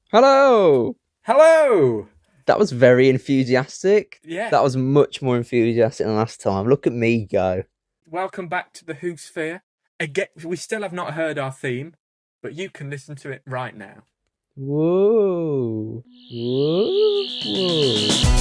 Hello! Hello! That was very enthusiastic. Yeah, That was much more enthusiastic than last time. Look at me go. welcome back to the Who Sphere. Again, we still have not heard our theme, but you can listen to it right now. Whoa. Whoa. Whoa.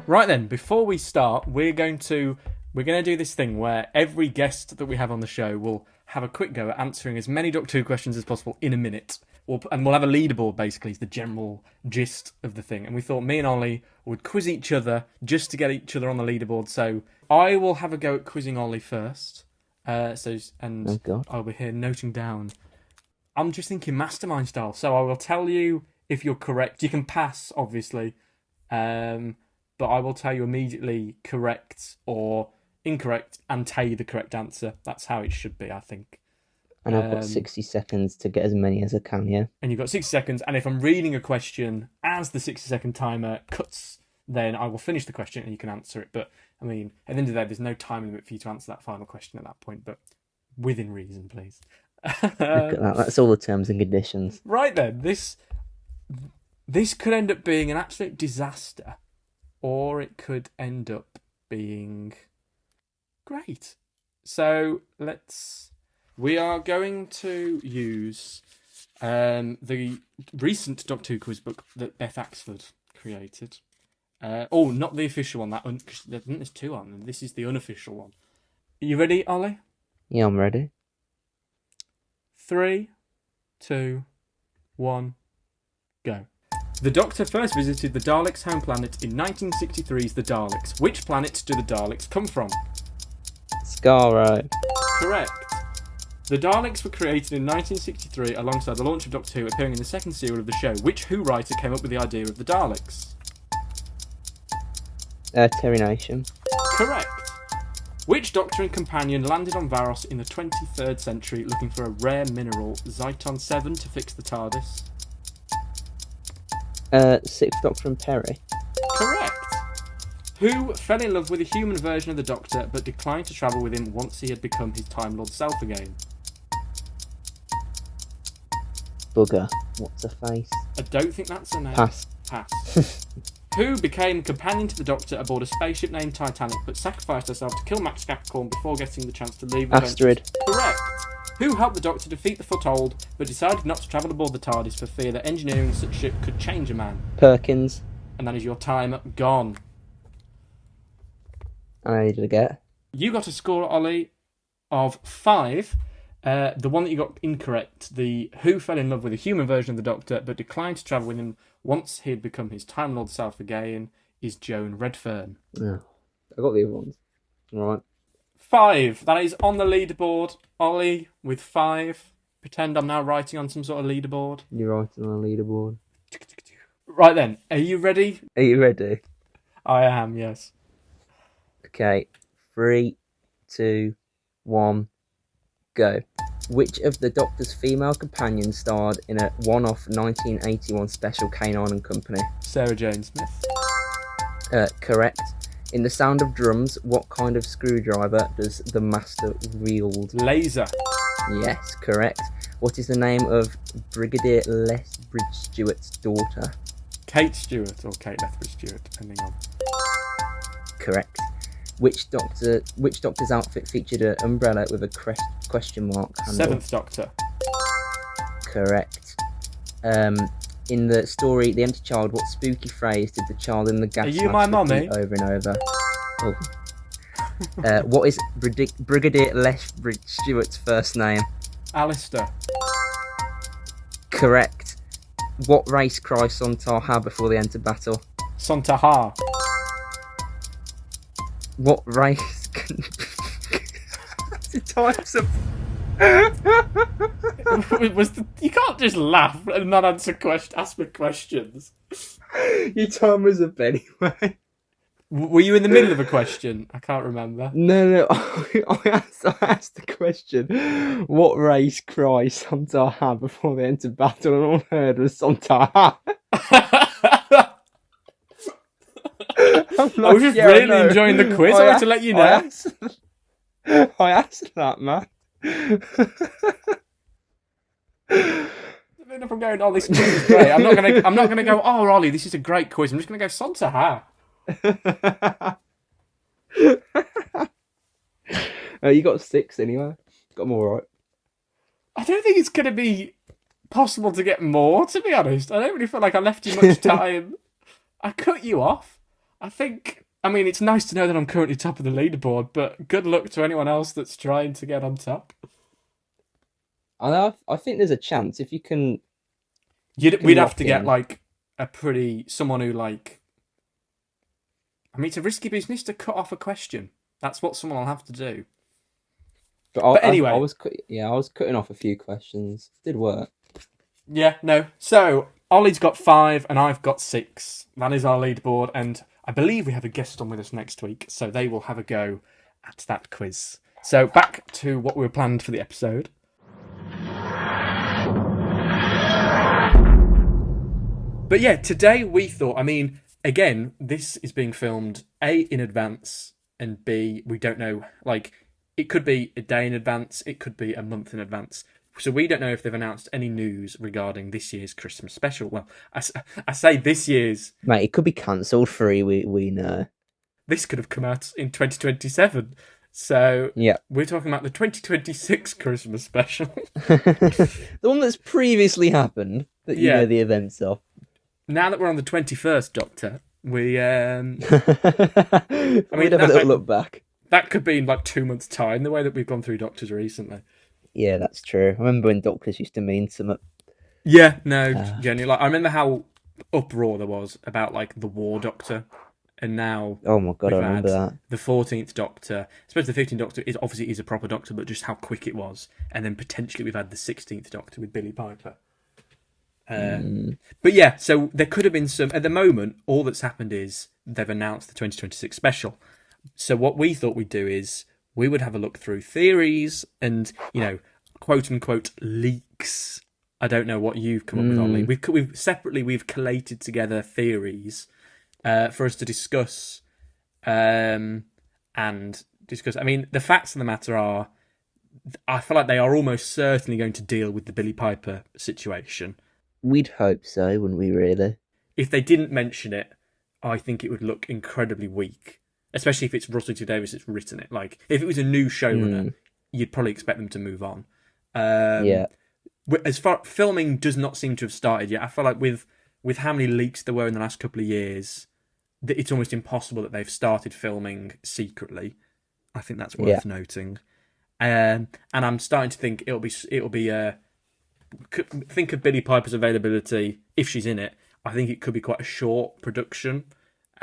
Right then, before we start, we're going to do this thing where every guest that we have on the show will have a quick go at answering as many Doctor Who questions as possible in a minute. And we'll have a leaderboard, basically, is the general gist of the thing. And we thought me and Ollie would quiz each other just to get each other on the leaderboard. So I will have a go at quizzing Ollie first. Oh, God. I'll be here noting down. I'm just thinking mastermind style. So I will tell you if you're correct. You can pass, obviously. But I will tell you immediately correct or incorrect and tell you the correct answer. That's how it should be, I think. And I've got 60 seconds to get as many as I can, yeah? And you've got 60 seconds, and if I'm reading a question as the 60-second timer cuts, then I will finish the question and you can answer it. But, I mean, at the end of the day, there's no time limit for you to answer that final question at that point, but within reason, please. Look at that. That's all the terms and conditions. Right then, this could end up being an absolute disaster, or it could end up being great. So we are going to use the recent Doctor Who quiz book that Beth Axford created. Not the official one. I think there's two on them. This is the unofficial one. Are you ready, Ollie? Yeah, I'm ready. 3, 2, 1, go. The Doctor first visited the Daleks' home planet in 1963's The Daleks. Which planet do the Daleks come from? Skaro. Correct. The Daleks were created in 1963 alongside the launch of Doctor Who, appearing in the second serial of the show. Which Who writer came up with the idea of the Daleks? Terry Nation. Correct. Which Doctor and companion landed on Varos in the 23rd century looking for a rare mineral, Zyton 7, to fix the TARDIS? Sixth Doctor and Perry. Correct. Who fell in love with a human version of the Doctor but declined to travel with him once he had become his Time Lord self again? Bugger. What's her face? I don't think that's a name. Pass. Who became companion to the Doctor aboard a spaceship named Titanic but sacrificed herself to kill Max Capricorn before getting the chance to leave with Astrid. Correct. Who helped the Doctor defeat the Foothold but decided not to travel aboard the TARDIS for fear that engineering such ship could change a man? Perkins. And that is your time gone. I needed to get. You got a score, Ollie, of 5. The one that you got incorrect, the Who fell in love with a human version of the Doctor but declined to travel with him once he had become his Time Lord self again, is Joan Redfern. Yeah. I got the other ones. Alright. 5. That is on the leaderboard. Ollie with 5. Pretend I'm now writing on some sort of leaderboard. You're writing on a leaderboard. Right then, are you ready? Are you ready? I am, yes. Okay. 3, 2, 1, go. Which of the Doctor's female companions starred in a one-off 1981 special K9 and Company? Sarah Jane Smith. Correct. In The Sound of Drums, what kind of screwdriver does the Master wield? Laser. Yes, correct. What is the name of Brigadier Lethbridge Stewart's daughter? Kate Stewart, or Kate Lethbridge Stewart, depending on. Correct. Which Doctor's outfit featured an umbrella with a question mark handle? 7th Doctor. Correct. In the story The Empty Child, what spooky phrase did the child in the gas Are you my mask mummy? repeat over and over? Oh. What is Brigadier Lethbridge Stewart's first name? Alistair. Correct. What race cry Sontar had before they entered battle? Sontaha. What race the types of You can't just laugh and not ask me questions. Your time was up anyway. Were you in the middle of a question? I can't remember. No. I asked the question. What race cry Sontar had before they entered battle, and all I heard was Sontar. I was just really enjoying the quiz. I wanted to let you know. I asked that, man. If I'm going, oh, this quiz is great. I'm not gonna go, oh, Ollie, this is a great quiz. I'm just gonna go, Santa ha. You got 6 anyway. Got them all right. I don't think it's gonna be possible to get more, to be honest. I don't really feel like I left you much time. I cut you off. I mean, it's nice to know that I'm currently top of the leaderboard, but good luck to anyone else that's trying to get on top. I think there's a chance if you can. We'd have to get like someone who like. I mean, it's a risky business to cut off a question. That's what someone will have to do. But anyway, I was cutting off a few questions. Did work. Yeah, no. So Ollie's got 5 and I've got 6. That is our leaderboard, and I believe we have a guest on with us next week, so they will have a go at that quiz. So back to what we were planned for the episode. But yeah, today we thought, I mean, again, this is being filmed A, in advance, and B, we don't know, like, it could be a day in advance, it could be a month in advance. So we don't know if they've announced any news regarding this year's Christmas special. Well, I say this year's... Mate, it could be cancelled for we know. This could have come out in 2027. So yeah, we're talking about the 2026 Christmas special. The one that's previously happened, that you know the events of. Now that we're on the 21st Doctor, we... I mean, we'd have a little look back. That could be in like 2 months' time, the way that we've gone through Doctors recently. Yeah, that's true. I remember when Doctors used to mean something. Yeah, no, genuinely. Like, I remember how uproar there was about like the War Doctor, and now oh my god, I remember that. The 14th Doctor, I suppose the 15th Doctor is obviously a proper Doctor, but just how quick it was, and then potentially we've had the 16th Doctor with Billie Piper. But yeah, so there could have been some. At the moment, all that's happened is they've announced the 2026 special. So what we thought we'd do is we would have a look through theories and, you know, quote unquote leaks. I don't know what you've come up with, Ollie. We've collated together theories for us to discuss and discuss. I mean, the facts of the matter are, I feel like they are almost certainly going to deal with the Billie Piper situation. We'd hope so, wouldn't we, really? If they didn't mention it, I think it would look incredibly weak. Especially if it's Russell T Davies that's written it. Like, if it was a new showrunner, you'd probably expect them to move on. Yeah. As far filming does not seem to have started yet. I feel like with how many leaks there were in the last couple of years, that it's almost impossible that they've started filming secretly. I think that's worth noting. And I'm starting to think it'll be think of Billie Piper's availability if she's in it. I think it could be quite a short production.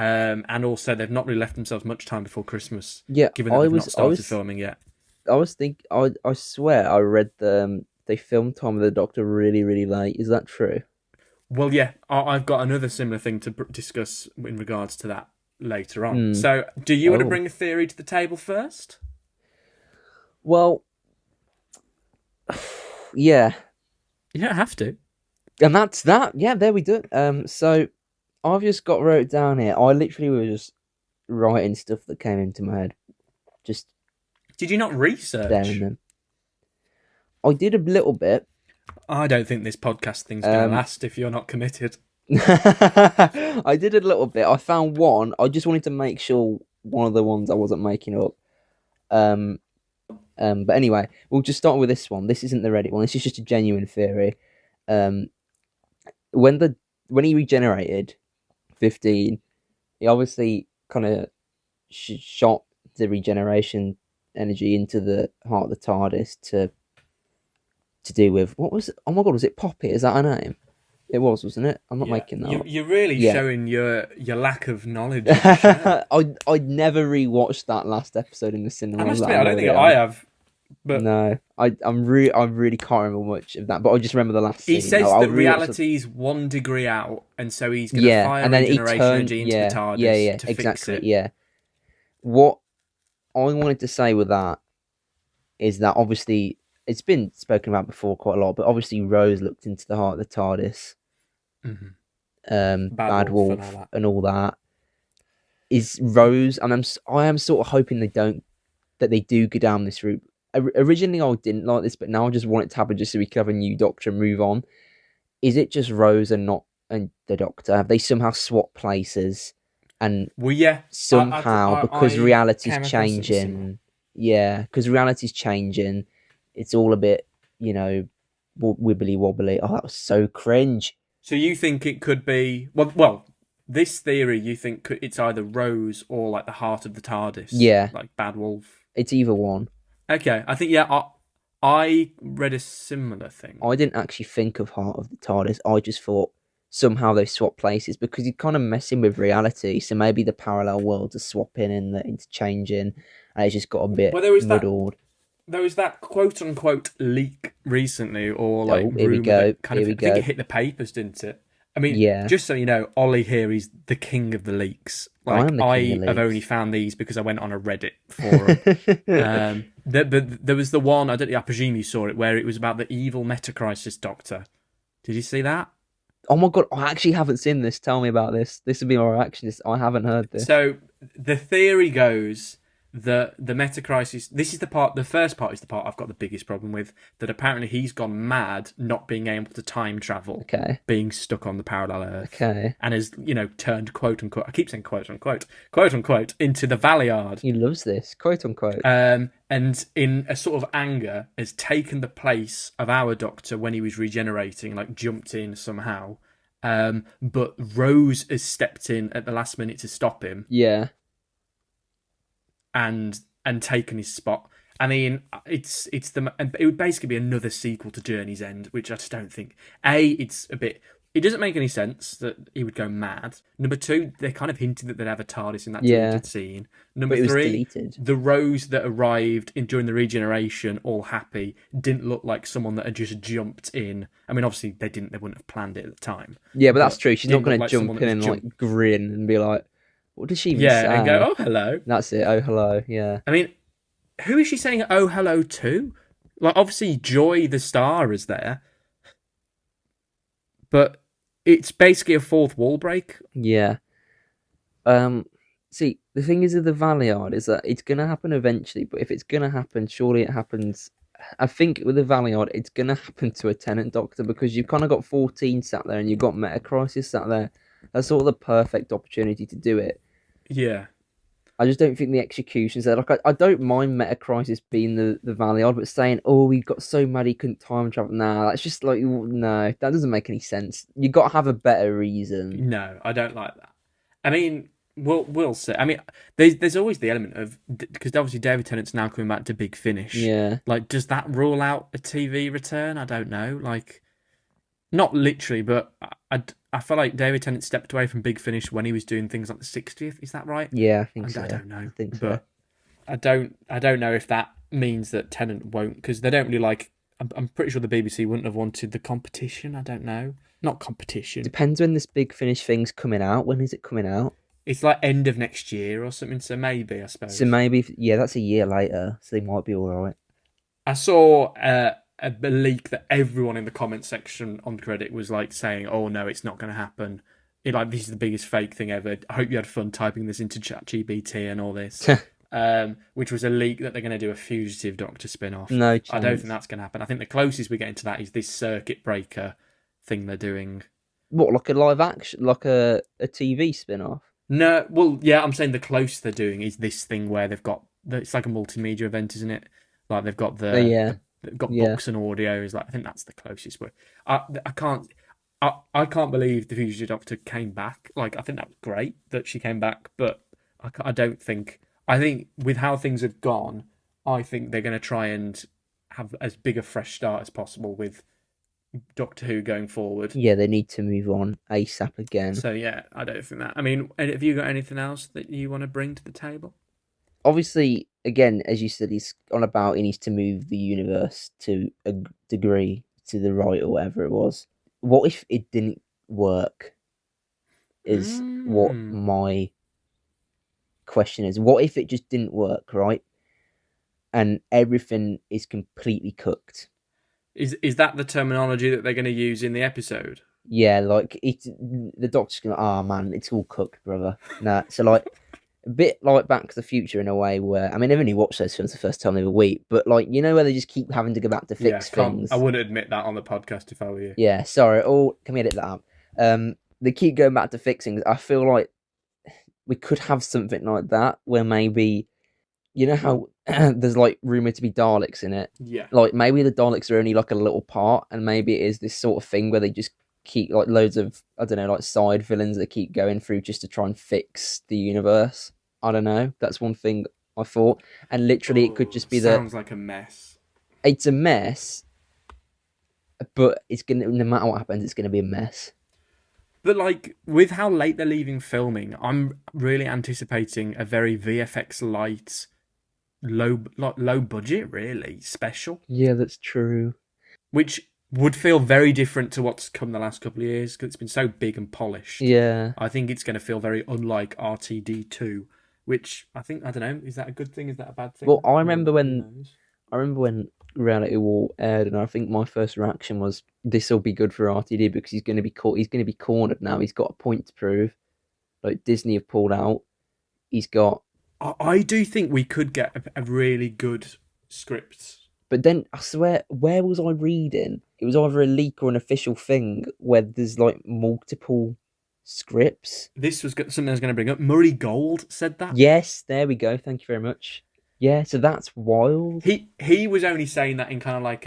And also, they've not really left themselves much time before Christmas. Yeah, given that they've not started filming yet. I swear I read they filmed Time of the Doctor really, really late. Is that true? Well, yeah, I've got another similar thing to discuss in regards to that later on. So, do you want to bring a theory to the table first? Well, yeah. Yeah, I have to. And that's that. Yeah, there we do. So I've just got wrote down here. I literally was just writing stuff that came into my head. Just did you not research? Them. I did a little bit. I don't think this podcast thing's going to last if you're not committed. I did a little bit. I found one. I just wanted to make sure one of the ones I wasn't making up. But anyway, we'll just start with this one. This isn't the Reddit one. This is just a genuine theory. When he regenerated 15, he obviously kind of shot the regeneration energy into the heart of the TARDIS to do with what was it? Oh my god, was it Poppy? Is that her name? It was, wasn't it? I'm not making that up. You're really showing your lack of knowledge. I'd never rewatched that last episode in the cinema. I must admit, I don't think I have. But no, I really can't remember much of that. But I just remember the last. He scene. says that reality's 1 degree out, and so he's going to fire regeneration energy into the TARDIS to fix it. Yeah. What I wanted to say with that is that obviously it's been spoken about before quite a lot, but obviously Rose looked into the heart of the TARDIS, Bad Wolf, and all that. is Rose, and I am sort of hoping that they do go down this route. Originally, I didn't like this, but now I just want it to happen just so we can have a new Doctor and move on. Is it just Rose and not and the Doctor? Have they somehow swapped places? And Well, yeah, somehow, because I reality's came across something similar. changing, yeah, because reality's changing, it's all a bit, wibbly wobbly. Oh, that was so cringe. So you think it could be well, this theory you think it's either Rose or like the heart of the TARDIS, Yeah, like Bad Wolf. it's either one. Okay, I think I read a similar thing. I didn't actually think of Heart of the TARDIS. I just thought somehow they swap places because you're kind of messing with reality. So maybe the parallel worlds are swapping and the interchanging, and it's just got a bit Well, muddled. there was that quote unquote leak recently, or like Oh, here we rumor go. that kind Here of we I think go. it hit the papers, didn't it? I mean, Yeah, just so you know, Ollie here is the king of the leaks. I Like am the king I of have only leaks. found these because I went on a Reddit forum. There was the one I presume you saw it where it was about the evil Metacrisis Doctor. Did you see that? Oh my god, I actually haven't seen this. Tell me about this. This would be my reaction. I haven't heard this. So the theory goes that the Metacrisis. This is the part. The first part is the part I've got the biggest problem with. That apparently he's gone mad, not being able to time travel, Okay. being stuck on the parallel Earth, Okay. and has turned quote unquote. I keep saying quote unquote into the Valiard. He loves this, quote unquote. And in a sort of anger, has taken the place of our Doctor when he was regenerating, like jumped in somehow. But Rose has stepped in at the last minute to stop him Yeah. and taken his spot. I mean, it would basically be another sequel to Journey's End, which I just don't think. It's a bit. It doesn't make any sense that he would go mad. Number two, they kind of hinted that they'd have a TARDIS in that deleted scene. Number But it was three, deleted. the Rose that arrived during the regeneration, all happy, didn't look like someone that had just jumped in. I mean, obviously they didn't. They wouldn't have planned it at the time. Yeah, but that's true. She's not didn't going look to like jump someone in that and was like grin and be like, "What does she even say?" and go, "Oh, hello." That's it. Oh, hello. Yeah. I mean, who is she saying "Oh, hello" to? Like, obviously, Joy the Star is there, but it's basically a fourth wall break. Yeah. See, the thing is with the Valiard is that it's gonna happen eventually, but if it's gonna happen, surely it happens. I think with the Valiard, it's gonna happen to a Tennant Doctor because you've kind of got 14 sat there and you've got Metacrisis sat there. That's sort of the perfect opportunity to do it. Yeah. I just don't think the execution's there. Like, I don't mind Metacrisis being the Valiard, but saying, oh, we got so mad he couldn't time travel. Nah, that's just like, no, that doesn't make any sense. You got to have a better reason. No, I don't like that. I mean, we'll see. I mean, there's always the element of, because obviously David Tennant's now coming back to Big Finish. Yeah. Like, does that rule out a TV return? I don't know. Like, not literally, but I feel like David Tennant stepped away from Big Finish when he was doing things like the 60th. Is that right? Yeah, I think so. I don't know. I think so. But I don't know if that means that Tennant won't, because they don't really like. I'm pretty sure the BBC wouldn't have wanted the competition. I don't know. Not competition. Depends when this Big Finish thing's coming out. When is it coming out? It's like end of next year or something. So maybe, I suppose. So maybe, yeah, that's a year later. So they might be all right. I saw a leak that everyone in the comment section on Reddit was like saying, "Oh no, it's not going to happen. This is the biggest fake thing ever. I hope you had fun typing this into ChatGPT and all this." Which was a leak that they're going to do a Fugitive Doctor spin-off. No chance. I don't think that's going to happen. I think the closest we get into that is this Circuit Breaker thing they're doing. What, like a live action, like a TV spin-off? No, well, yeah, I'm saying the closest they're doing is this thing where they've got it's like a multimedia event, isn't it? Like they've got they've got books and audio. Is like I think that's the closest way. I can't believe the Fugitive Doctor came back. Like I think that was great that she came back, but I don't think. I think with how things have gone, I think they're going to try and have as big a fresh start as possible with Doctor Who going forward. Yeah, they need to move on ASAP again. So yeah, I don't think that. I mean, have you got anything else that you want to bring to the table? Obviously, again, as you said, he's on about he needs to move the universe to a degree to the right or whatever it was. What if it didn't work? Is what my question is. What if it just didn't work, right? And everything is completely cooked. Is that the terminology that they're going to use in the episode? Yeah, like the Doctor's going, man, it's all cooked, brother. Nah, so like A bit like Back to the Future in a way where, I mean, I've only watched those films the first time the other week, but like, you know, where they just keep having to go back to Yeah, fix can't. I things. wouldn't admit that on the podcast if I were you. Yeah, sorry. Oh, can we edit that out? They keep going back to fix things. I feel like we could have something like that where maybe, you know how there's like rumored to be Daleks in it. Yeah. Like maybe the Daleks are only like a little part, and maybe it is this sort of thing where they just keep like loads of, I don't know, like side villains that keep going through just to try and fix the universe. I don't know. That's one thing I thought, and literally it could just be that Sounds like a mess. it's a mess, but it's gonna, no matter what happens, it's gonna be a mess. But like with how late they're leaving filming, I'm really anticipating a very VFX light, low budget, really special, Yeah, that's true. which would feel very different to what's come the last couple of years because it's been so big and polished. Yeah. I think it's going to feel very unlike RTD2, which I think, I don't know, is that a good thing? Is that a bad thing? Well, I remember Who knows? when Reality War aired, and I think my first reaction was, "This will be good for RTD because he's going to be caught. He's going to be cornered now. He's got a point to prove. Like Disney have pulled out. He's got." I do think we could get a really good script. But then I swear, where was I reading? It was either a leak or an official thing where there's like multiple scripts. This was something I was going to bring up. Murray Gold said that. Yes, there we go. Thank you very much. Yeah, so that's wild. He was only saying that in kind of like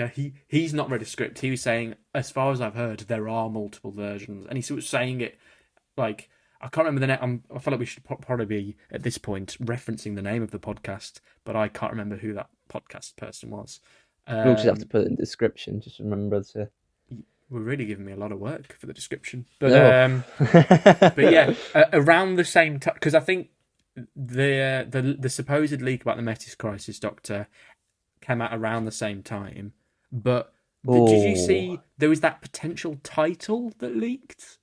he's not read a script. He was saying, as far as I've heard, there are multiple versions, and he was saying it like, I can't remember the name. I feel like we should probably be at this point referencing the name of the podcast, but I can't remember who that podcast person was. We'll just have to put it in the description. Just remember to. We're really giving me a lot of work for the description, but No. but yeah, around the same time, because I think the supposed leak about the Metis Crisis Doctor came out around the same time. But did you see there was that potential title that leaked?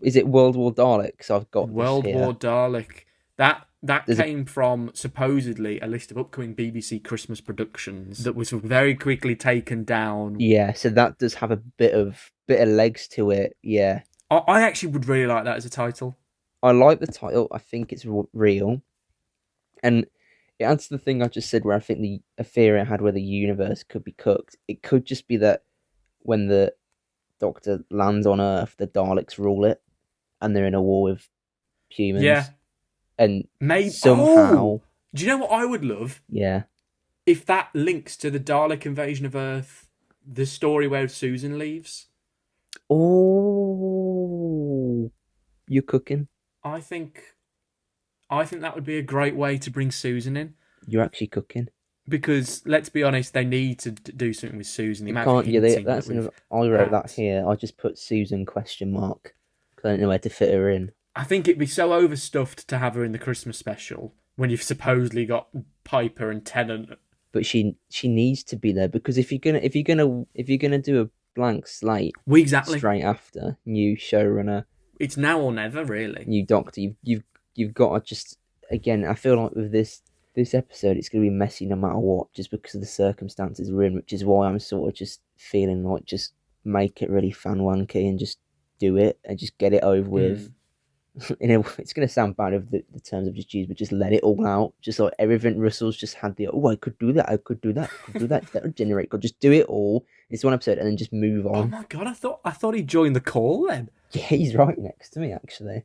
Is it World War Daleks? I've got World this here. War Dalek. That There's came from supposedly a list of upcoming BBC Christmas productions that was very quickly taken down. Yeah, so that does have a bit of legs to it. Yeah, I actually would really like that as a title. I like the title. I think it's real, and it adds to the thing I just said, where I think a theory I had where the universe could be cooked. It could just be that when the Doctor lands on Earth, the Daleks rule it, and they're in a war with humans. Yeah, and maybe somehow. Oh, do you know what I would love? Yeah, if that links to the Dalek invasion of Earth, the story where Susan leaves. Oh, you cooking? I think that would be a great way to bring Susan in. You're actually cooking. Because let's be honest, they need to do something with Susan. The You amount of can't. Yeah, hinting that's. that I wrote that had. here. I just put Susan question mark because I don't know where to fit her in. I think it'd be so overstuffed to have her in the Christmas special when you've supposedly got Piper and Tennant. But she needs to be there, because if you're gonna do a blank slate, Exactly. straight after new showrunner, It's now or never, really. new Doctor, you've got to just, again, I feel like with this episode it's going to be messy no matter what, just because of the circumstances we're in, which is why I'm sort of just feeling like just make it really fan wanky and just do it and just get it over with. It's going to sound bad of the terms I've just used, but just let it all out. Just like everything Russell's just had I could do that, that would generate, could just do it all. It's one episode and then just move on. Oh my god, I thought he joined the call then. Yeah, he's right next to me actually.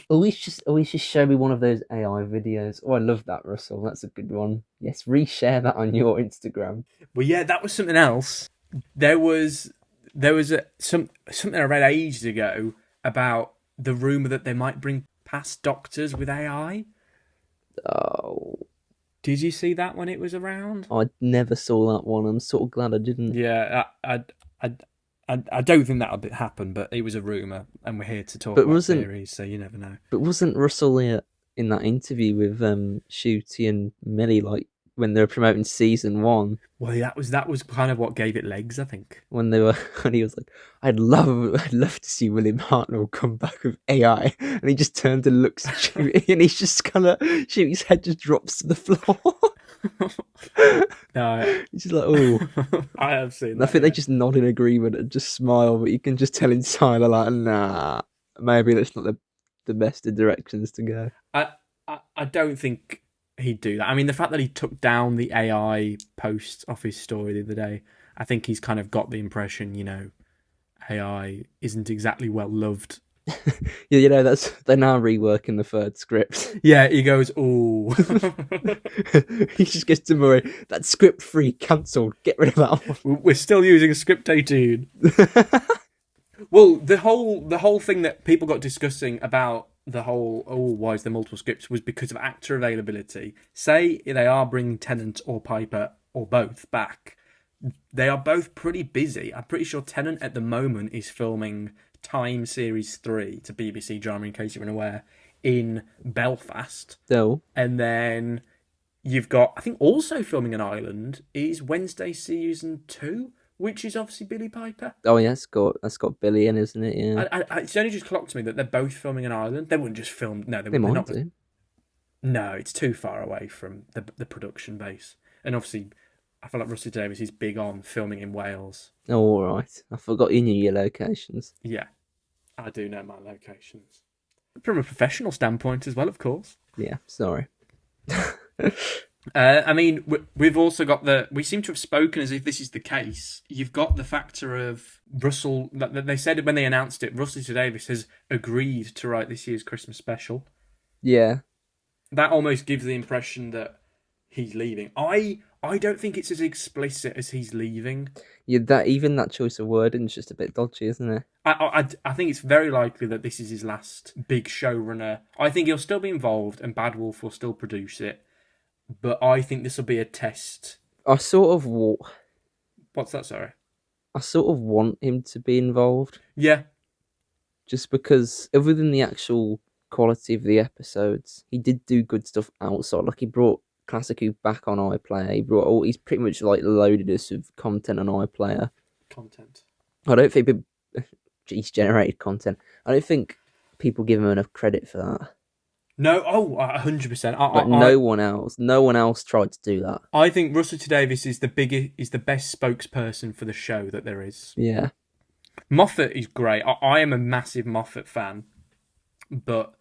always just show me one of those AI videos. Oh, I love that, Russell. That's a good one. Yes, reshare that on your Instagram. Well, yeah, that was something else. There was something I read ages ago about the rumour that they might bring past Doctors with AI. Oh, Did you see that when it was around? I never saw that one. I'm sort of glad I didn't. Yeah, I don't think that'll happen, but it was a rumour, and we're here to talk about theories, so you never know. But wasn't Russell in that interview with Shooty and Millie, like when they were promoting season 1? Well, that was kind of what gave it legs, I think. When he was like, I'd love to see William Hartnell come back with AI, and he just turned and looks at Shooty, and he's just kind of, Shooty's head just drops to the floor. No, he's just like, oh. I have seen that. I think they just nod in agreement and just smile, but you can just tell inside they're like, nah, maybe that's not the best of directions to go. I don't think he'd do that. I mean, the fact that he took down the AI post off his story the other day, I think he's kind of got the impression, AI isn't exactly well loved. Yeah, they're now reworking the third script. Yeah, he goes, "Oh." He just gets to Murray. That script free cancelled. Get rid of that one. We're still using Script 18. Well, the whole thing that people got discussing about the whole why is there multiple scripts was because of actor availability. Say they are bringing Tennant or Piper or both back, they are both pretty busy. I'm pretty sure Tennant at the moment is filming Time Series 3 to BBC Drama, in case you're unaware, in Belfast. Still, And then you've got, I think, also filming an Ireland is Wednesday Season 2, which is obviously Billie Piper. oh yeah, that's got Billy in, isn't it? Yeah, It's only just clocked to me that they're both filming an Ireland. They wouldn't just film. No, they they're might not. do. No, it's too far away from the production base. And obviously, I feel like Rusty Davies is big on filming in Wales. Oh, all right. I forgot you knew your locations. Yeah, I do know my locations. From a professional standpoint as well, of course. Yeah, sorry. I mean, we've also got we seem to have spoken as if this is the case. You've got the factor of Russell, that they said when they announced it, Russell T Davies has agreed to write this year's Christmas special. Yeah. That almost gives the impression that he's leaving. I don't think it's as explicit as he's leaving. Yeah, that choice of wording is just a bit dodgy, isn't it? I think it's very likely that this is his last big showrunner. I think he'll still be involved and Bad Wolf will still produce it. But I think this will be a test. What's that, sorry? I sort of want him to be involved. Yeah. Just because, other than the actual quality of the episodes, he did do good stuff outside. Like, he brought Classic Who back on iPlayer. He's pretty much like loaded us with content on iPlayer. I don't think he's generated content. I don't think people give him enough credit for that. No, 100%. But no one else tried to do that. I think Russell T Davies is the best spokesperson for the show that there is. Yeah. Moffat is great. I am a massive Moffat fan, but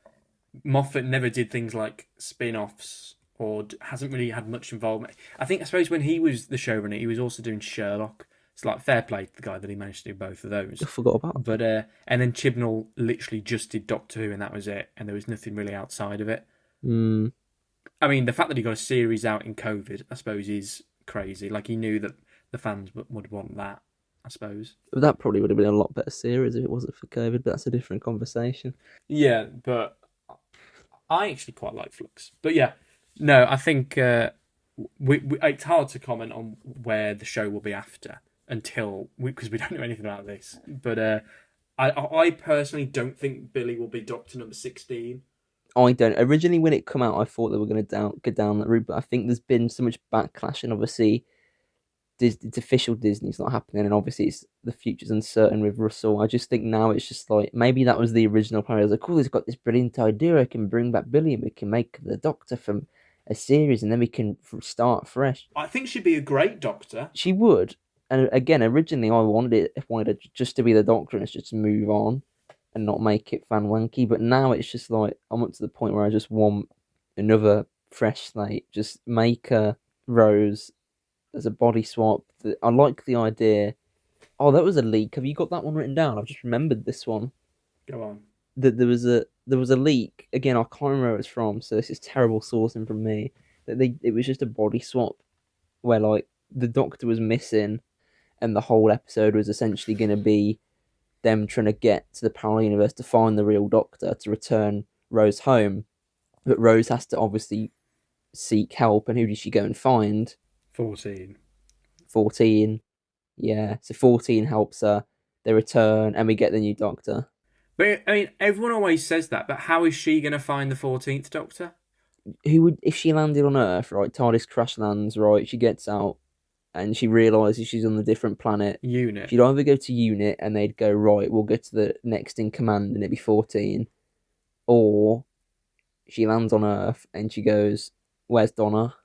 Moffat never did things like spin-offs or hasn't really had much involvement. I suppose when he was the showrunner, he was also doing Sherlock. It's like fair play to the guy that he managed to do both of those. I forgot about it. But and then Chibnall literally just did Doctor Who and that was it. And there was nothing really outside of it. Mm. I mean, the fact that he got a series out in COVID, I suppose, is crazy. Like, he knew that the fans would want that, I suppose. But that probably would have been a lot better series if it wasn't for COVID, but that's a different conversation. Yeah, but I actually quite like Flux. But yeah, no, I think it's hard to comment on where the show will be after. Because we don't know anything about this. But I personally don't think Billy will be Doctor number 16. I don't. Originally, when it came out, I thought they were going to go down that route, but I think there's been so much backlash, and obviously, it's official Disney's not happening, and obviously, the future's uncertain with Russell. I just think now it's just like, maybe that was the original plan. I was like, cool, he's got this brilliant idea. I can bring back Billy, and we can make the Doctor from a series, and then we can start fresh. I think she'd be a great Doctor. She would. And again, originally I wanted it just to be the Doctor and it's just to move on and not make it fan wanky. But now it's just like, I'm up to the point where I just want another fresh slate. Just make a Rose as a body swap. I like the idea. Oh, that was a leak. Have you got that one written down? I've just remembered this one. Go on. That there was a leak. Again, I can't remember where it's from, so this is terrible sourcing from me. It was just a body swap where like the Doctor was missing. And the whole episode was essentially going to be them trying to get to the parallel universe to find the real Doctor to return Rose home. But Rose has to obviously seek help. And who does she go and find? 14. Yeah, so 14 helps her. They return and we get the new Doctor. But, I mean, everyone always says that. But how is she going to find the 14th Doctor? Who would, if she landed on Earth, right? TARDIS crash lands, right? She gets out. And she realises she's on a different planet. Unit. She'd either go to Unit and they'd go, right, we'll go to the next in command and it'd be 14. Or she lands on Earth and she goes, where's Donna?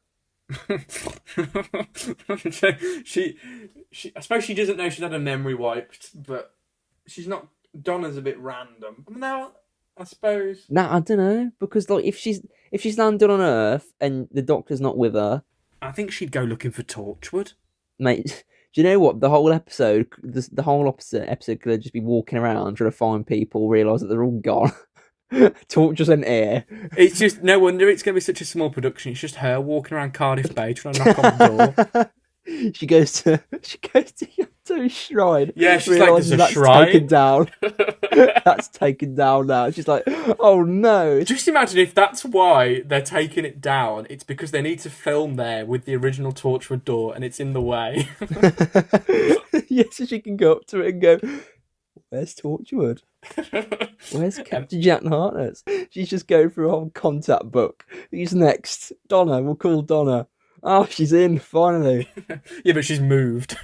she I suppose she doesn't know she's had a memory wiped, but she's not. Donna's a bit random. No, I suppose. Nah, I don't know. Because like if if she's landed on Earth and the Doctor's not with her, I think she'd go looking for Torchwood. mate. Do you know what? The whole episode, the whole opposite episode could just be walking around trying to find people, realise that they're all gone. Torches and air. It's just no wonder it's going to be such a small production. It's just her walking around Cardiff Bay trying to knock on the door. She goes to a shrine. Yeah, she's like, there's a that's shrine? taken down. That's taken down now. She's like, oh no. Just imagine if that's why they're taking it down. It's because they need to film there with the original Torchwood door, and it's in the way. Yeah, so she can go up to it and go, where's Torchwood? Where's Captain Jack Hartnett? She's just going through a whole contact book. Who's next? Donna. We'll call Donna. Oh, she's in, finally. Yeah, but she's moved.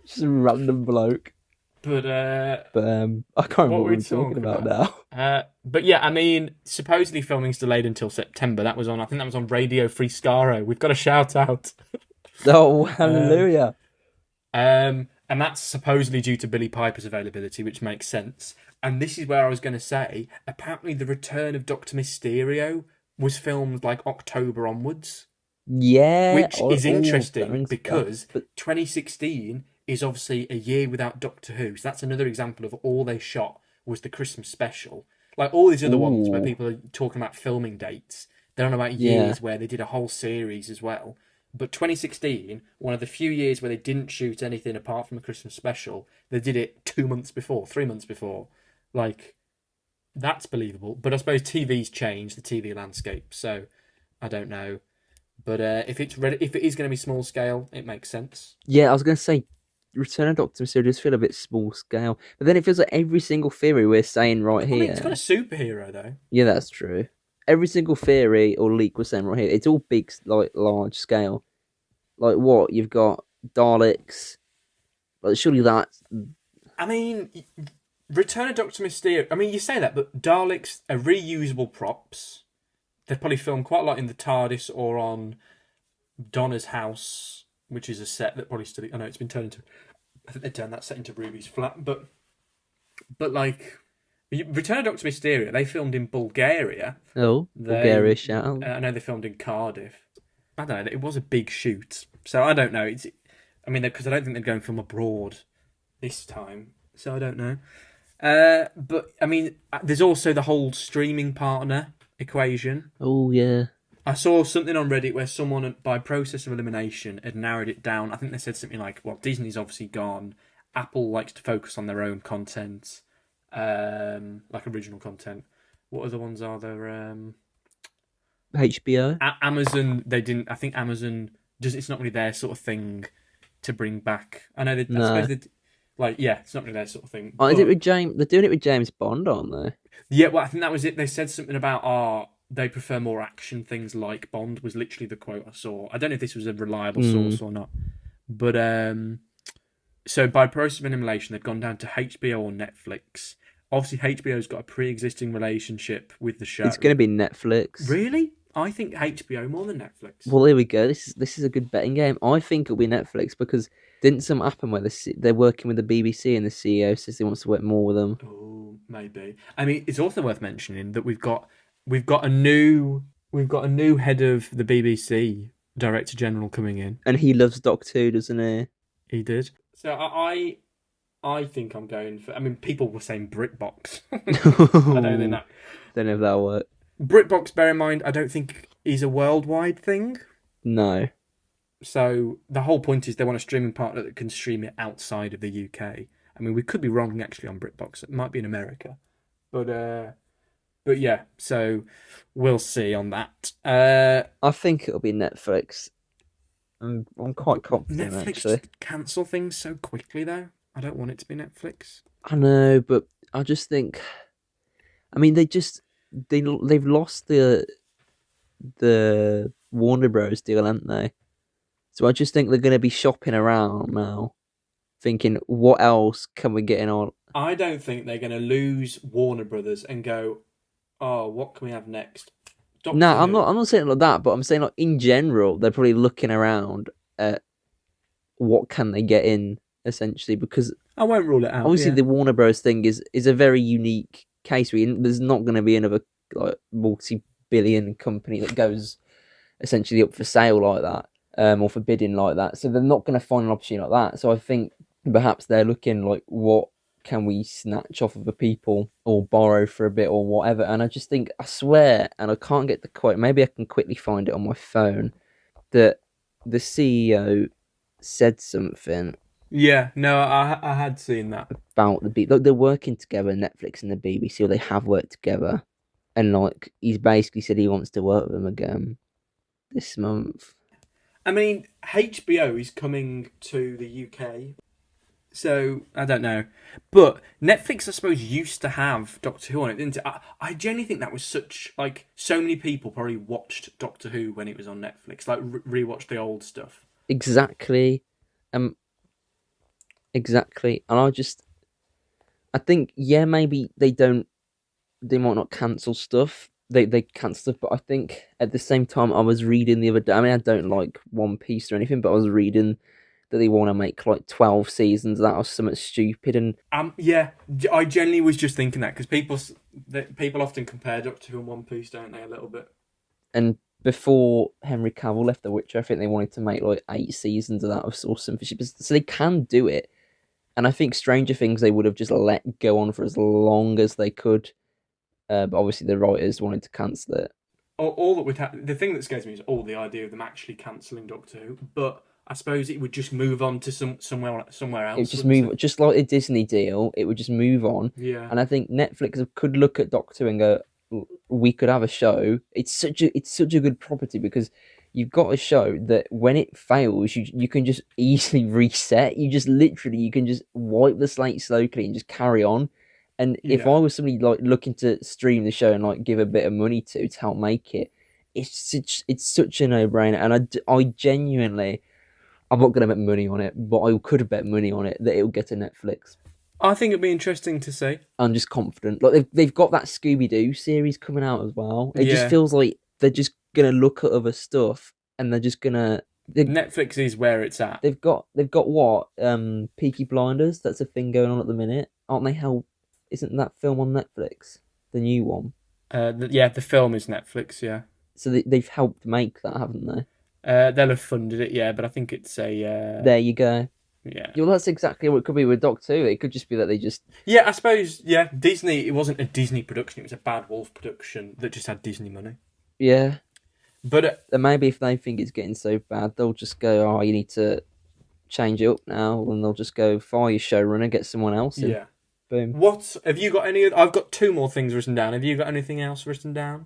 Just a random bloke. But I can't remember what we're talking about now. But yeah, I mean, supposedly filming's delayed until September. I think that was on Radio Free Skaro. We've got a shout out. Oh, hallelujah. And that's supposedly due to Billie Piper's availability, which makes sense. And this is where I was going to say, apparently the return of Dr. Mysterio was filmed like October onwards. Yeah. Which is interesting because 2016 is obviously a year without Doctor Who. So that's another example of all they shot was the Christmas special. Like all these other ones where people are talking about filming dates, they're on about years where they did a whole series as well. But 2016, one of the few years where they didn't shoot anything apart from a Christmas special, they did it 3 months before. Like, that's believable. But I suppose TV's changed, the TV landscape, so I don't know. But if it is going to be small scale, it makes sense. Yeah, I was going to say, Return of Doctor Mysterio does feel a bit small scale. But then it feels like every single theory we're saying right here... I mean, it's got a superhero, though. Yeah, that's true. Every single theory or leak we're saying right here, it's all big, like, large scale. Like, what? You've got Daleks. Like, surely that's... I mean, Return of Doctor Mysterio... I mean, you say that, but Daleks are reusable props. They've probably filmed quite a lot in the TARDIS or on Donna's house, which is a set that probably still... I know it's been turned into... I think they turned that set into Ruby's flat, but like... Return of Doctor Mysterio, they filmed in Bulgaria. Oh, Bulgaria, shout out. I know they filmed in Cardiff. I don't know, it was a big shoot. So I don't know. Because I don't think they're going from abroad this time. So I don't know. But, I mean, there's also the whole streaming partner equation. Oh, yeah. I saw something on Reddit where someone, by process of elimination, had narrowed it down. I think they said something like, well, Disney's obviously gone. Apple likes to focus on their own content. Like original content. What other ones are there? HBO. Amazon. They didn't. I think Amazon it's not really their sort of thing to bring back. I know. I suppose it's not really their sort of thing. Oh, is it with James? They're doing it with James Bond, aren't they? Yeah. Well, I think that was it. They said something about they prefer more action things like Bond. Was literally the quote I saw. I don't know if this was a reliable source or not, but so by process of elimination, they've gone down to HBO or Netflix. Obviously, HBO's got a pre-existing relationship with the show. It's going to be Netflix. Really? I think HBO more than Netflix. Well, here we go. This is a good betting game. I think it'll be Netflix because didn't something happen where they're working with the BBC and the CEO says he wants to work more with them? Oh, maybe. I mean, it's also worth mentioning that we've got a new head of the BBC, Director General, coming in, and he loves Doctor Who, doesn't he? He did. So I think I'm going for... I mean, people were saying BritBox. I don't think that... Don't know if that'll work. BritBox, bear in mind, I don't think is a worldwide thing. No. So the whole point is they want a streaming partner that can stream it outside of the UK. I mean, we could be wrong, actually, on BritBox. It might be in America. But yeah, so we'll see on that. I think it'll be Netflix. I'm quite confident, Netflix actually. Cancel things so quickly, though. I don't want it to be Netflix. I know, but I just think... I mean, they've lost the Warner Bros. Deal, haven't they? So I just think they're going to be shopping around now, thinking, what else can we get in on? I don't think they're going to lose Warner Brothers and go, oh, what can we have next? No, I'm not saying like that, but I'm saying like in general, they're probably looking around at what can they get in, essentially, because I won't rule it out. Obviously, the Warner Bros. Thing is a very unique case. There's not going to be another like multi-billion company that goes essentially up for sale like that, or for bidding like that. So they're not going to find an opportunity like that. So I think perhaps they're looking like, what can we snatch off of the people or borrow for a bit or whatever. And I just think, I swear, and I can't get the quote, maybe I can quickly find it on my phone, that the CEO said something Yeah, no, I had seen that. about the like they're working together, Netflix and the BBC, or they have worked together, and like he's basically said he wants to work with them again this month. I mean, HBO is coming to the UK, so I don't know. But Netflix, I suppose, used to have Doctor Who on it, didn't it? I genuinely think that was such, like, so many people probably watched Doctor Who when it was on Netflix, like rewatched the old stuff. Exactly, um, exactly, and I think, yeah, maybe they might not cancel stuff. They cancel stuff, but I think at the same time, I was reading the other day. I mean, I don't like One Piece or anything, but I was reading that they want to make like 12 seasons. That was something stupid, Yeah, I genuinely was just thinking that because people often compare Doctor Who and One Piece, don't they? A little bit. and before Henry Cavill left The Witcher, I think they wanted to make like 8 seasons of that or something. So they can do it, and I think Stranger Things they would have just let go on for as long as they could. But obviously the writers wanted to cancel it. All that would happen. The thing that scares me is all the idea of them actually cancelling Doctor Who. But I suppose it would just move on to somewhere It would else. just move, just like a Disney deal. It would just move on, Yeah, and I think Netflix could look at Doctor Who and go, "We could have a show." It's such a good property because you've got a show that when it fails, you can just easily reset. You can just wipe the slate slowly and just carry on. And if yeah. I was somebody like looking to stream the show and like give a bit of money to help make it, it's such a no brainer. And I genuinely, I'm not gonna bet money on it, but I could have bet money on it that it'll get to Netflix. I think it'd be interesting to see. I'm just confident. Like they've got that Scooby Doo series coming out as well. It just Yeah, feels like they're just gonna look at other stuff and they're just gonna Netflix is where it's at. they've got what, Peaky Blinders. That's a thing going on at the minute, aren't they? How isn't that film on Netflix, the new one? Yeah, the film is Netflix. Yeah, So they've helped make that, haven't they? they'll have funded it. Yeah, but I think it's a There you go. yeah. Well, that's exactly what it could be with Doctor Who. It could just be that they just Yeah, I suppose. Yeah, Disney. It wasn't a Disney production. It was a Bad Wolf production that just had Disney money. yeah. But And maybe if they think it's getting so bad, they'll just go, "Oh, you need to change it up now," and they'll just go fire your showrunner, get someone else in. yeah. Boom. What have you got? I've got two more things written down. Have you got anything else written down?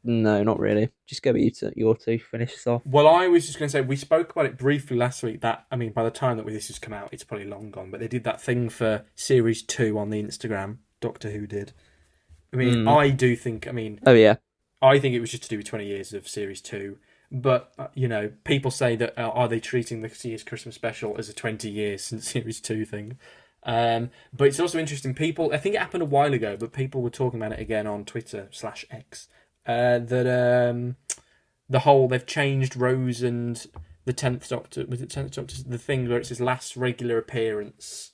No, not really. Just go with your two. Finish us off. Well, I was just going to say we spoke about it briefly last week. That I mean, by the time that this has come out, it's probably long gone. But they did that thing for series 2 on the Instagram. Doctor Who did. I mean, I do think. I mean, Oh yeah. I think it was just to do with 20 years of series 2. But people say that are they treating the year's Christmas special as a 20 years since series 2 thing? But it's also interesting. People, I think it happened a while ago, but people were talking about it again on Twitter/X. That the whole they've changed Rose and the 10th Doctor. Was it 10th Doctor? The thing where it says last regular appearance.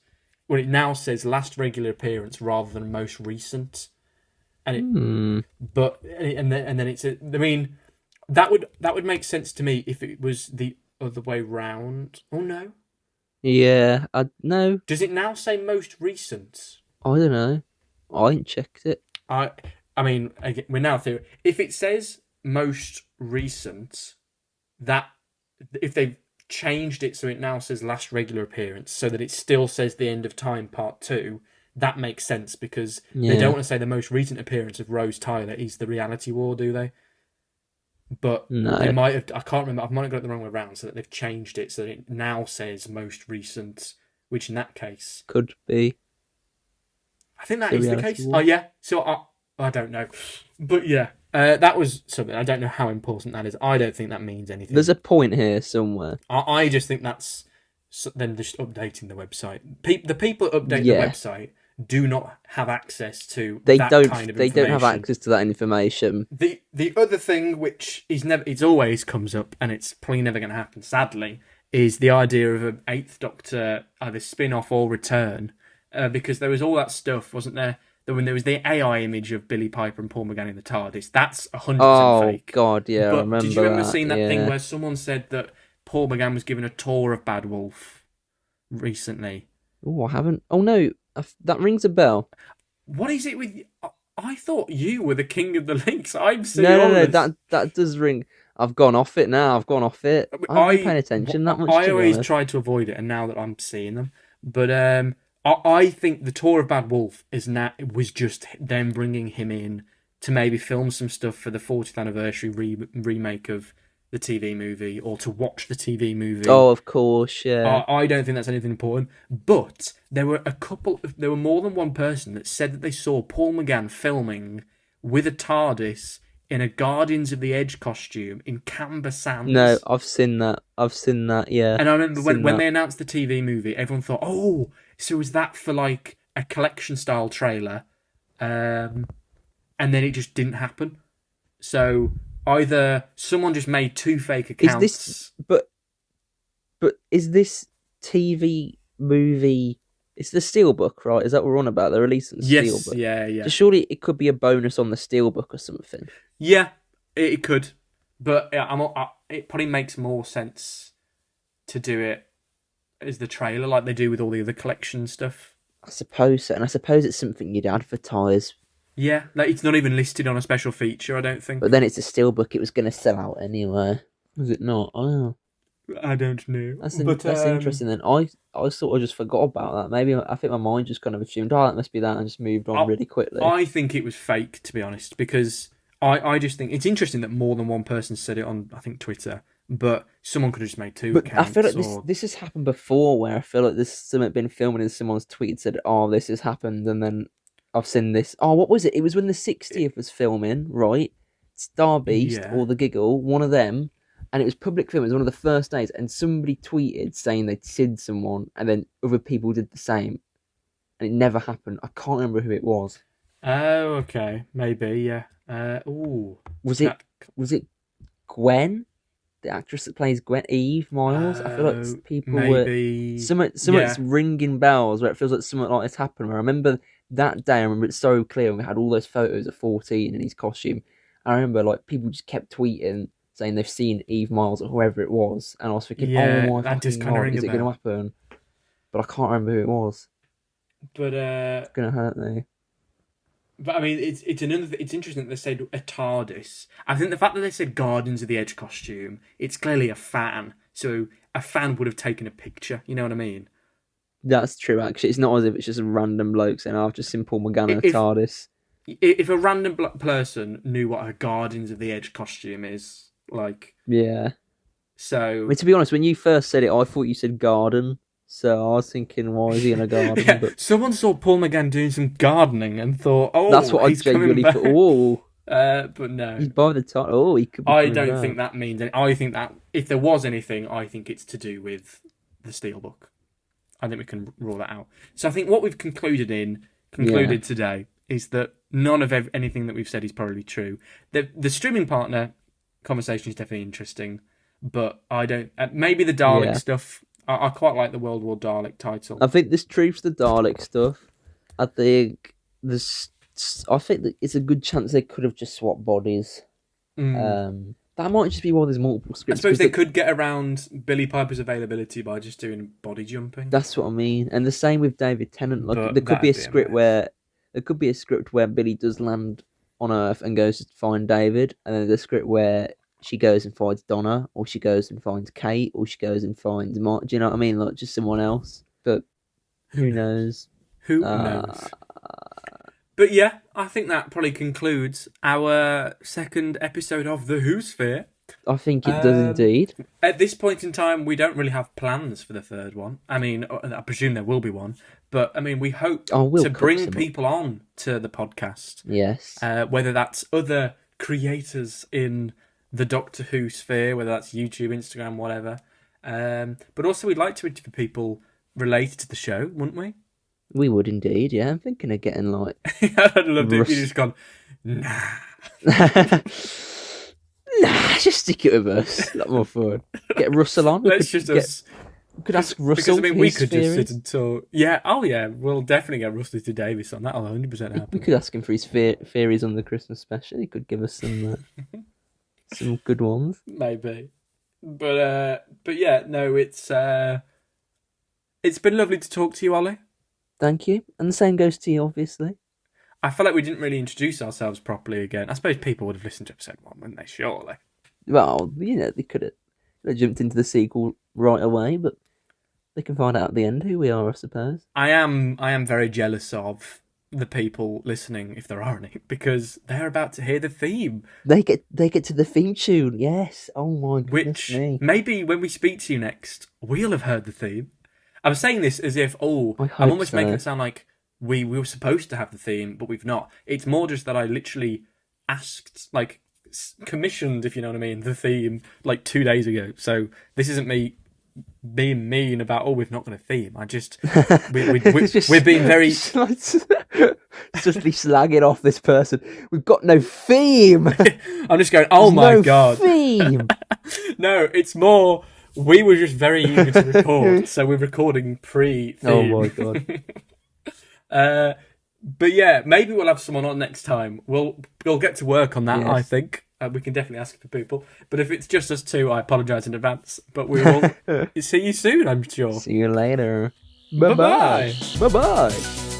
Well, it now says last regular appearance rather than most recent. And then it's. I mean, that would make sense to me if it was the other way round. Oh no. Yeah. I no. Does it now say most recent? I don't know. I ain't checked it. I mean, again, we're now theory. If it says most recent, that if they've changed it so it now says last regular appearance, so that it still says the end of time part 2, that makes sense because they don't want to say the most recent appearance of Rose Tyler is the Reality War, do they? But No. they might have. I can't remember. I might have got it the wrong way around, so that they've changed it so that it now says most recent, which in that case Could be. I think that The is the Reality case. War. Oh yeah. So I don't know, but yeah, that was something. I don't know how important that is. I don't think that means anything. There's a point here somewhere. I just think that's them just updating the website. The people that update Yeah. the website do not have access to They that don't. kind of They information. don't have access to that information. The other thing, which is never, it's always comes up, and it's probably never going to happen, sadly, is the idea of an Eighth Doctor either spin-off or return, because there was all that stuff, wasn't there? when there was the AI image of Billie Piper and Paul McGann in the TARDIS. That's 100% Oh fake. God, yeah, I But remember did you ever that. seen that thing Yeah. where someone said that Paul McGann was given a tour of Bad Wolf recently? Oh, I haven't. Oh no, that rings a bell. What is it with? I thought you were the king of the links. I'm seeing No, no, all no. this. That does ring. I've gone off it now. I've gone off it. I haven't been paying attention that much, I to be always honest. tried to avoid it, and now that I'm seeing them, but I think the tour of Bad Wolf was just them bringing him in to maybe film some stuff for the 40th anniversary remake of the TV movie, or to watch the TV movie. Oh, of course, yeah. I don't think that's anything important, but there were more than one person that said that they saw Paul McGann filming with a TARDIS in a Guardians of the Edge costume in Camber No, Sands. I've seen that. I've seen that. Yeah, And I remember seen when that. they announced the TV movie, everyone thought, "Oh, so was that for like a collection style trailer?" And then it just didn't happen. So either someone just made two fake Is accounts. this? But is this TV movie? It's the Steelbook, right? Is that what we're on about? They're releasing the Yes, Steelbook. yeah. So surely it could be a bonus on the Steelbook or something. Yeah, it could, but it probably makes more sense to do it as the trailer, like they do with all the other collection stuff. I suppose so, and I suppose it's something you'd advertise. Yeah, like it's not even listed on a special feature, I don't think. But then it's a Steelbook. It was going to sell out anyway. Was it not? Oh, I don't know. that's But interesting. Then I sort of just forgot about that. Maybe I think my mind just kind of assumed, oh, that must be that, and just moved on really quickly. I think it was fake, to be honest, because I just think it's interesting that more than one person said it on, I think, Twitter, but someone could have just made two But accounts. I feel like this has happened before, where I feel like this something been filming and someone's tweet said, "Oh, this has happened," and then I've seen this. Oh, what was it? It was when the 60th was filming, right? Star Beast Yeah. or The Giggle, one of them, and it was public film. It was one of the first days, and somebody tweeted saying they'd seen someone, and then other people did the same, and it never happened. I can't remember who it was. Oh, okay, maybe, yeah. Was it Gwen? The actress that plays Gwen, Eve Miles. I feel like people maybe were something's ringing bells where it feels like something like this happened. Where I remember that day, I remember it so clear when we had all those photos of 14 in his costume. I remember like people just kept tweeting saying they've seen Eve Miles or whoever it was, and I was thinking, Yeah, oh my that does fucking kinda god, ring is a it going to bell. happen? But I can't remember who it was. But It's going to hurt me. I mean, it's interesting that they said a TARDIS. I think the fact that they said Guardians of the Edge costume, it's clearly a fan. So a fan would have taken a picture. You know what I mean? That's true. Actually, it's not as if it's just a random bloke saying, "I've just seen Paul McGann in a If TARDIS." if a random person knew what a Guardians of the Edge costume is, like, Yeah. I so mean, to be honest, when you first said it, I thought you said garden. So I was thinking, why is he in a garden? yeah, But someone saw Paul McGann doing some gardening and thought, "Oh, that's what I he's coming genuinely back." thought. Oh, But no, he's by the time. Oh, he could be I coming don't back. think that means anything. I think that if there was anything, I think it's to do with the Steelbook. I think we can rule that out. So I think what we've concluded today is that none of anything that we've said is probably true. The streaming partner conversation is definitely interesting, but I don't. Maybe the Dalek Yeah. stuff. I quite like the World War Dalek title. I think there's truth to the Dalek stuff. I think I think that it's a good chance they could have just swapped bodies. That might just be why there's multiple I scripts. suppose they could get around Billie Piper's availability by just doing body jumping. That's what I mean, and the same with David Tennant. Like But there could be a that'd be a script mess. where Billy does land on Earth and goes to find David, and then there's a script where she goes and finds Donna, or she goes and finds Kate, or she goes and finds Mark. Do you know what I mean? Like just someone else. But who knows? Who knows? But yeah, I think that probably concludes our second episode of The Whosphere. I think it does indeed. At this point in time, we don't really have plans for the third one. I mean, I presume there will be one. But, I mean, we hope We'll to cook bring some up. people on to the podcast. Yes. Whether that's other creators in the Doctor Who sphere, whether that's YouTube, Instagram, whatever. But also we'd like to interview people related to the show, wouldn't we? We would indeed, yeah. I'm thinking of getting like I'd love it if you just gone, nah. Nah, just stick it with us. A lot more fun. Get Russell on. Let's just We could ask Russell for we his could theories. just sit and talk. Yeah, oh yeah, we'll definitely get Rusty to Davis on that. 100% We happen. could ask him for his theories on the Christmas special. He could give us some good ones. Maybe, but yeah, no, it's been lovely to talk to you, Ollie. Thank you, and the same goes to you, obviously. I feel like we didn't really introduce ourselves properly again. I suppose people would have listened to episode 1, wouldn't they? Surely. Well, you know, they could have jumped into the sequel right away, but they can find out at the end who we are, I suppose. I am very jealous of the people listening, if there are any, because they're about to hear the theme. They get to the theme tune, yes. Oh my goodness Which me. maybe when we speak to you next, we'll have heard the theme. I'm saying this as if, I'm hope almost so. making it sound like we were supposed to have the theme, but we've not. It's more just that I literally asked, like, commissioned, if you know what I mean, the theme like 2 days ago. So this isn't me being mean about, we've not got a theme. I just we're being very just be slagging off this person. We've got no theme. I'm just going, oh There's my no god. Theme. No, it's more we were just very eager to record, so we're recording pre-theme. Oh my god. But yeah, maybe we'll have someone on next time. We'll get to work on that. Yes. I think we can definitely ask for people. But if it's just us two, I apologise in advance. But we will see you soon, I'm sure. See you later. Bye-bye. Bye bye.